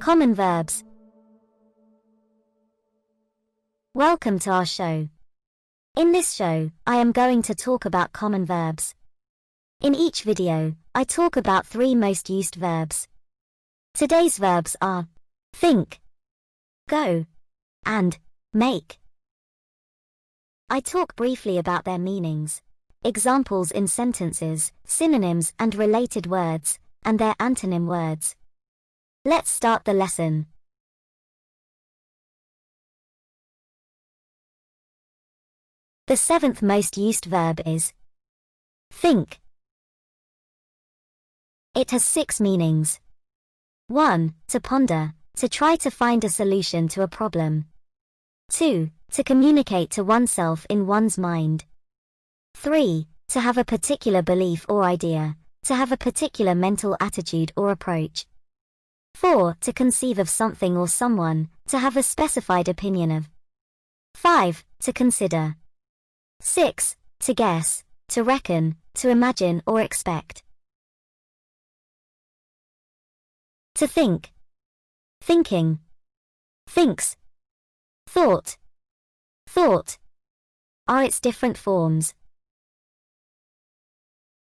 Common verbs. Welcome to our show. In this show, I am going to talk about common verbs. In each video, I talk about 3 most used verbs. Today's verbs are think, go, and make. I talk briefly about their meanings, examples in sentences, synonyms and related words, and their antonym words. Let's start the lesson. The 7th most used verb is think. It has 6 meanings. 1. To ponder, to try to find a solution to a problem. 2. To communicate to oneself in one's mind. 3. To have a particular belief or idea, to have a particular mental attitude or approach. 4. To conceive of something or someone, to have a specified opinion of. 5. To consider. 6. To guess, to reckon, to imagine or expect. To think. Thinking. Thinks. Thought. Thought. Are its different forms.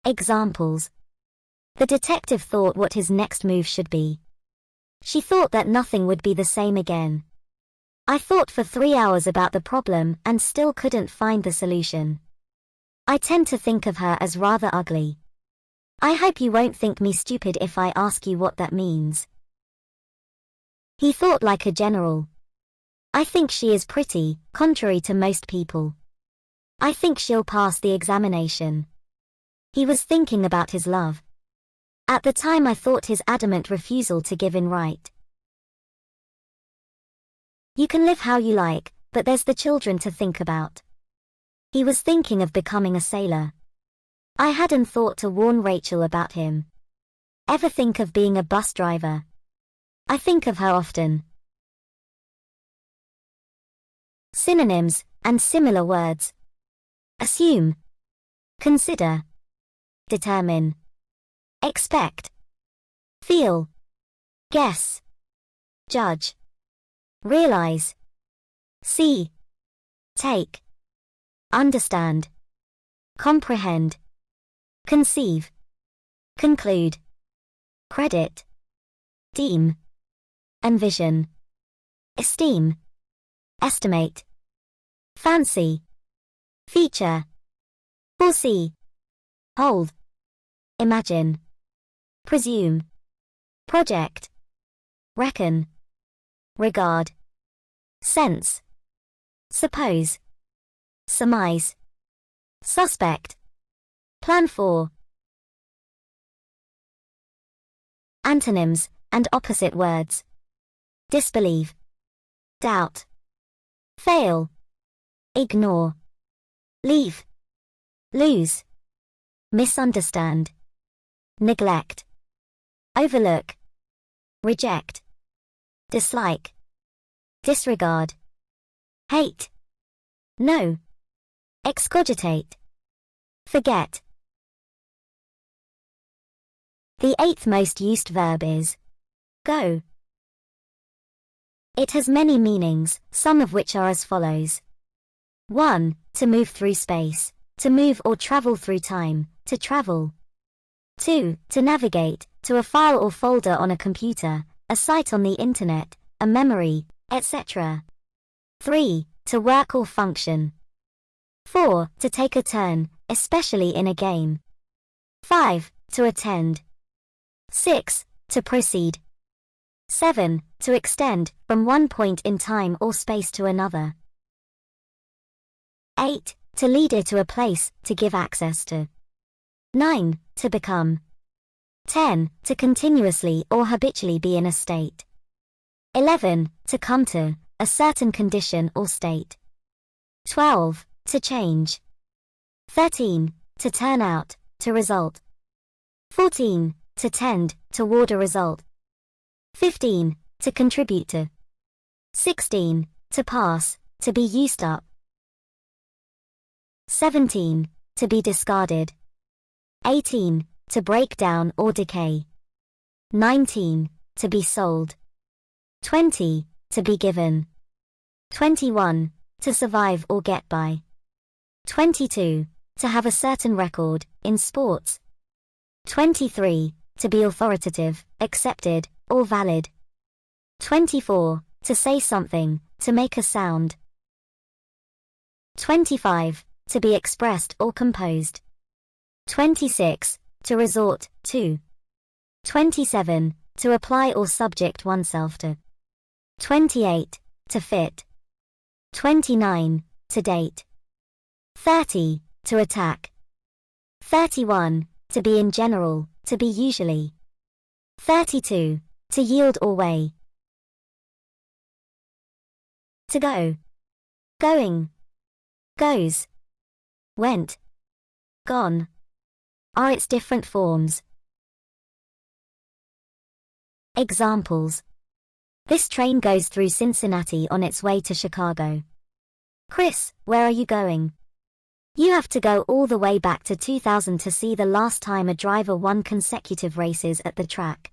Examples. The detective thought what his next move should be. She thought that nothing would be the same again. I thought for 3 hours about the problem and still couldn't find the solution. I tend to think of her as rather ugly. I hope you won't think me stupid if I ask you what that means. He thought like a general. I think she is pretty, contrary to most people. I think she'll pass the examination. He was thinking about his love. At the time I thought his adamant refusal to give in right. You can live how you like, but there's the children to think about. He was thinking of becoming a sailor. I hadn't thought to warn Rachel about him. Ever think of being a bus driver? I think of her often. Synonyms and similar words. Assume. Consider. Determine. Expect. Feel. Guess. Judge. Realize. See. Take. Understand. Comprehend. Conceive. Conclude. Credit. Deem. Envision. Esteem. Estimate. Fancy. Feature. Foresee. Hold. Imagine. Presume. Project. Reckon. Regard. Sense. Suppose. Surmise. Suspect. Plan for. Antonyms and opposite words. Disbelieve. Doubt. Fail. Ignore. Leave. Lose. Misunderstand. Neglect. Overlook. Reject. Dislike. Disregard. Hate. No. Excogitate. Forget. The 8th most used verb is go. It has many meanings, some of which are as follows. 1. To move through space, to move or travel through time, to travel. 2. To navigate, to a file or folder on a computer, a site on the internet, a memory, etc. 3. To work or function. 4. To take a turn, especially in a game. 5. To attend. 6. To proceed. 7. To extend, from one point in time or space to another. 8. To lead it to a place, to give access to. 9. To become. 10. To continuously or habitually be in a state. 11. To come to, a certain condition or state. 12. To change. 13. To turn out, to result. 14. To tend, toward a result. 15. To contribute to. 16. To pass, to be used up. 17. To be discarded. 18. To break down or decay. 19. To be sold. 20. To be given. 21. To survive or get by. 22. To have a certain record, in sports. 23. To be authoritative, accepted, or valid. 24. To say something, to make a sound. 25. To be expressed or composed. 26. To resort, to. 27. To apply or subject oneself to. 28. To fit. 29. To date. 30. To attack. 31. To be in general, to be usually. 32. To yield or weigh. To go. Going. Goes. Went. Gone. Are its different forms. Examples. This train goes through Cincinnati on its way to Chicago. Chris, where are you going? You have to go all the way back to 2000 to see the last time a driver won consecutive races at the track.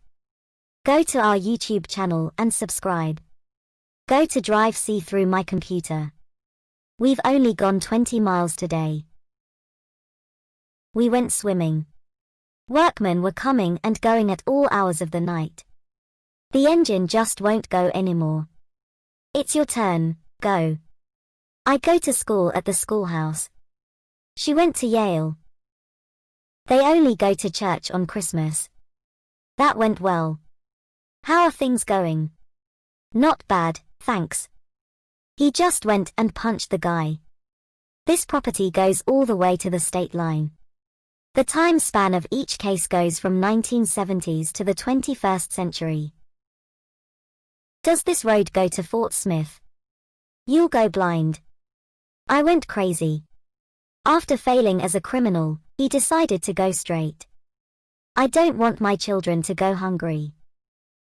Go to our YouTube channel and subscribe. Go to Drive C through my computer. We've only gone 20 miles today. We went swimming. Workmen were coming and going at all hours of the night. The engine just won't go anymore. It's your turn, go. I go to school at the schoolhouse. She went to Yale. They only go to church on Christmas. That went well. How are things going? Not bad, thanks. He just went and punched the guy. This property goes all the way to the state line. The time span of each case goes from 1970s to the 21st century. Does this road go to Fort Smith? You'll go blind. I went crazy. After failing as a criminal, he decided to go straight. I don't want my children to go hungry.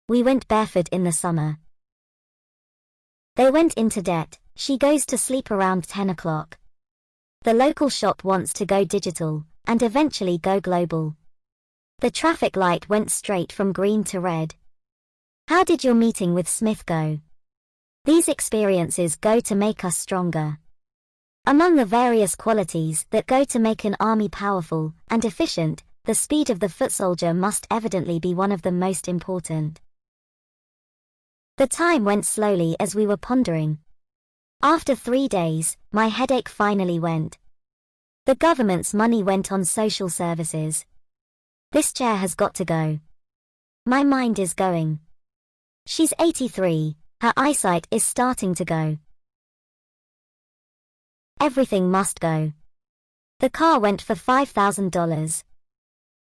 We went barefoot in the summer. They went into debt. She goes to sleep around 10 o'clock. The local shop wants to go digital, and eventually go global. The traffic light went straight from green to red. How did your meeting with Smith go? These experiences go to make us stronger. Among the various qualities that go to make an army powerful and efficient, the speed of the foot soldier must evidently be one of the most important. The time went slowly as we were pondering. After 3 days, my headache finally went. The government's money went on social services. This chair has got to go. My mind is going. She's 83, her eyesight is starting to go. Everything must go. The car went for $5,000.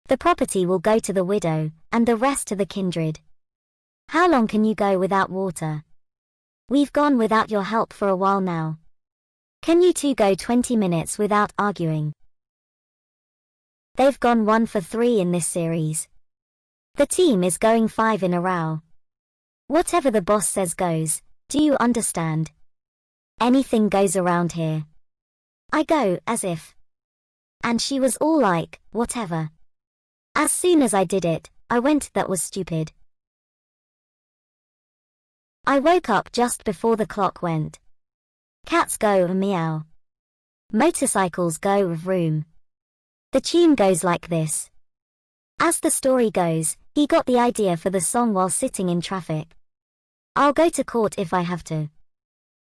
The property will go to the widow, and the rest to the kindred. How long can you go without water? We've gone without your help for a while now. Can you two go 20 minutes without arguing? They've gone 1 for 3 in this series. The team is going 5 in a row. Whatever the boss says goes, do you understand? Anything goes around here. I go, as if. And she was all like, whatever. As soon as I did it, I went, that was stupid. I woke up just before the clock went. Cats go meow. Motorcycles go vroom. The tune goes like this. As the story goes, he got the idea for the song while sitting in traffic. I'll go to court if I have to.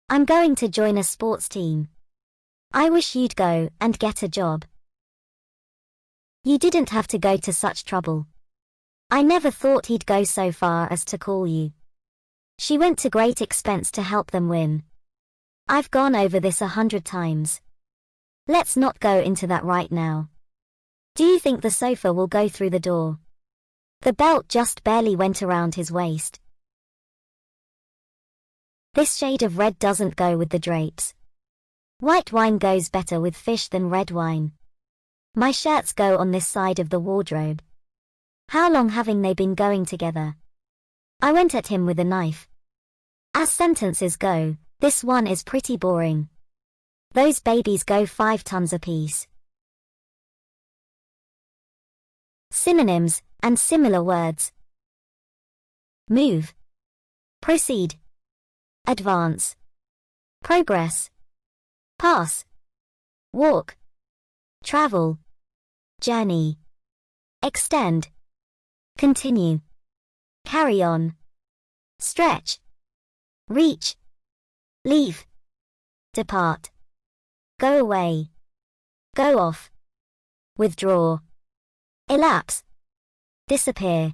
I'm going to join a sports team. I wish you'd go and get a job. You didn't have to go to such trouble. I never thought he'd go so far as to call you. She went to great expense to help them win. I've gone over this 100 times. Let's not go into that right now. Do you think the sofa will go through the door? The belt just barely went around his waist. This shade of red doesn't go with the drapes. White wine goes better with fish than red wine. My shirts go on this side of the wardrobe. How long haven't they been going together? I went at him with a knife. As sentences go, this one is pretty boring. Those babies go 5 tons apiece. Synonyms and similar words. Move. proceed, advance, progress, pass, walk, travel, journey, extend, continue, carry on, stretch, reach, leave, depart, go away, go off, withdraw, elapse, disappear,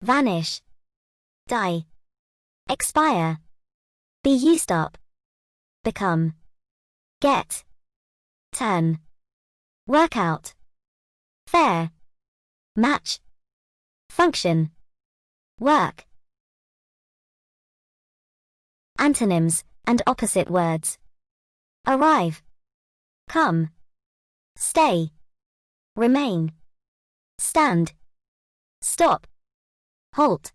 vanish, die, expire, be used up, become, get, turn, work out, fair, match, function, work. Antonyms and opposite words. Arrive, come, stay, remain, stand, stop, halt,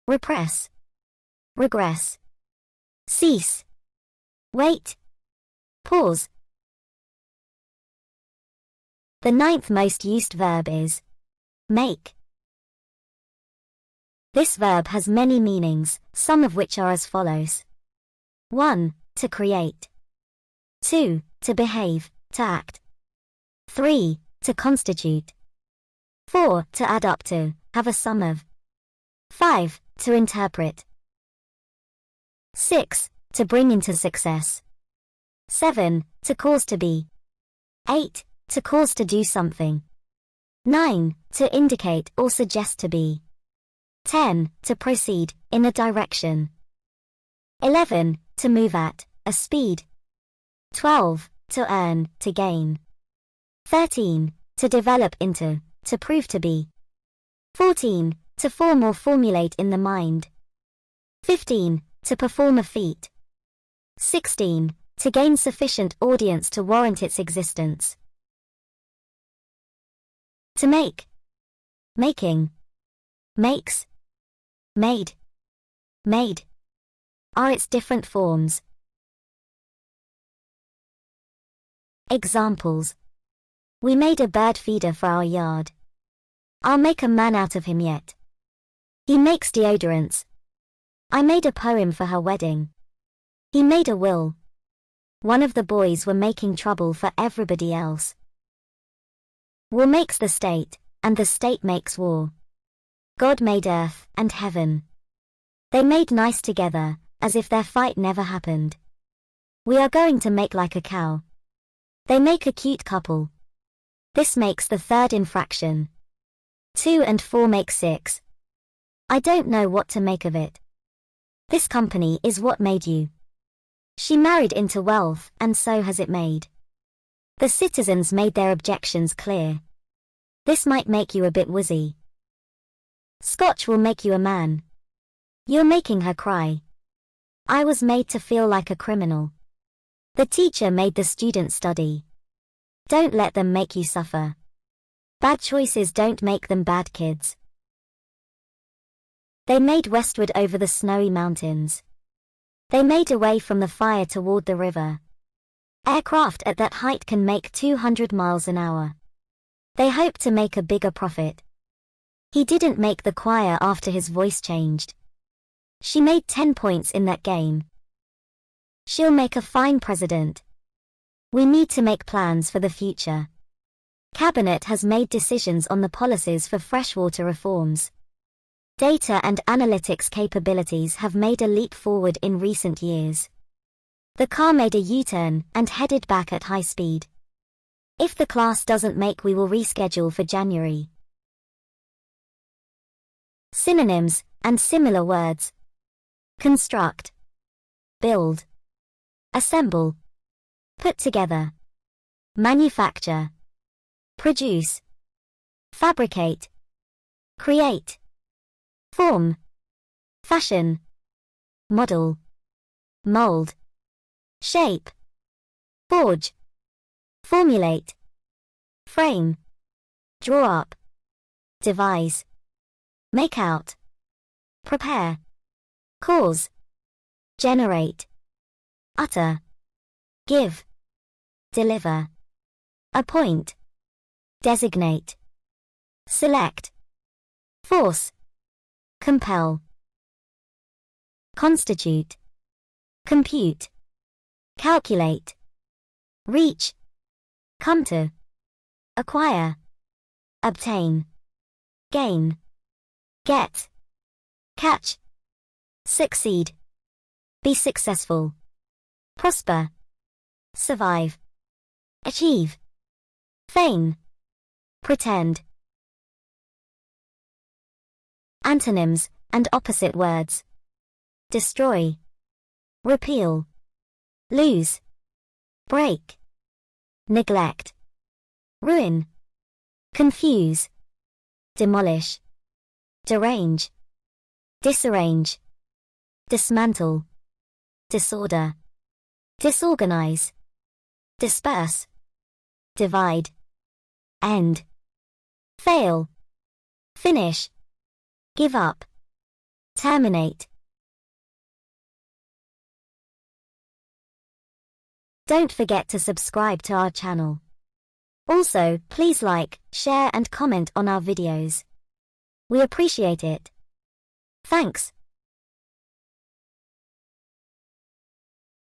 repress, regress, cease, wait, pause. The ninth most used verb is make. This verb has many meanings, some of which are as follows. 1. To create. 2. To behave, to act. 3. To constitute. 4. To add up to, have a sum of. 5. To interpret. 6. To bring into success. 7. To cause to be. 8. To cause to do something. 9. To indicate or suggest to be. 10. To proceed, in a direction. 11. To move at, a speed. 12. To earn, to gain. 13. To develop into, to prove to be. 14. To form or formulate in the mind. 15. To perform a feat. 16. To gain sufficient audience to warrant its existence. To make. Making. Makes. Made. Made. Are its different forms. Examples. We made a bird feeder for our yard. I'll make a man out of him yet. He makes deodorants. I made a poem for her wedding. He made a will. One of the boys were making trouble for everybody else. War makes the state, and the state makes war. God made earth and heaven. They made nice together, as if their fight never happened. We are going to make like a cow. They make a cute couple. This makes the third infraction. 2 and 4 make 6. I don't know what to make of it. This company is what made you. She married into wealth, and so has it made. The citizens made their objections clear. This might make you a bit woozy. Scotch will make you a man. You're making her cry. I was made to feel like a criminal. The teacher made the student study. Don't let them make you suffer. Bad choices don't make them bad kids. They made westward over the snowy mountains. They made away from the fire toward the river. Aircraft at that height can make 200 miles an hour. They hope to make a bigger profit. He didn't make the choir after his voice changed. She made 10 points in that game. She'll make a fine president. We need to make plans for the future. Cabinet has made decisions on the policies for freshwater reforms. Data and analytics capabilities have made a leap forward in recent years. The car made a U-turn and headed back at high speed. If the class doesn't make, we will reschedule for January. Synonyms and similar words. Construct, build, assemble, put together, manufacture, produce, fabricate, create, form, fashion, model, mold, shape, forge, formulate, frame, draw up, devise, make out, prepare, cause, generate, utter, give, deliver, appoint, designate, select, force, compel. constitute, compute, calculate, reach, come to, acquire, obtain, gain, get, catch, succeed, be successful, prosper, survive, achieve, feign, pretend. Antonyms and opposite words: destroy, repeal, lose, break, neglect, ruin, confuse, demolish, derange, disarrange, dismantle, disorder, disorganize, disperse, divide, end, fail, finish, give up, terminate. Don't forget to subscribe to our channel. Also, please like, share and comment on our videos. We appreciate it. Thanks.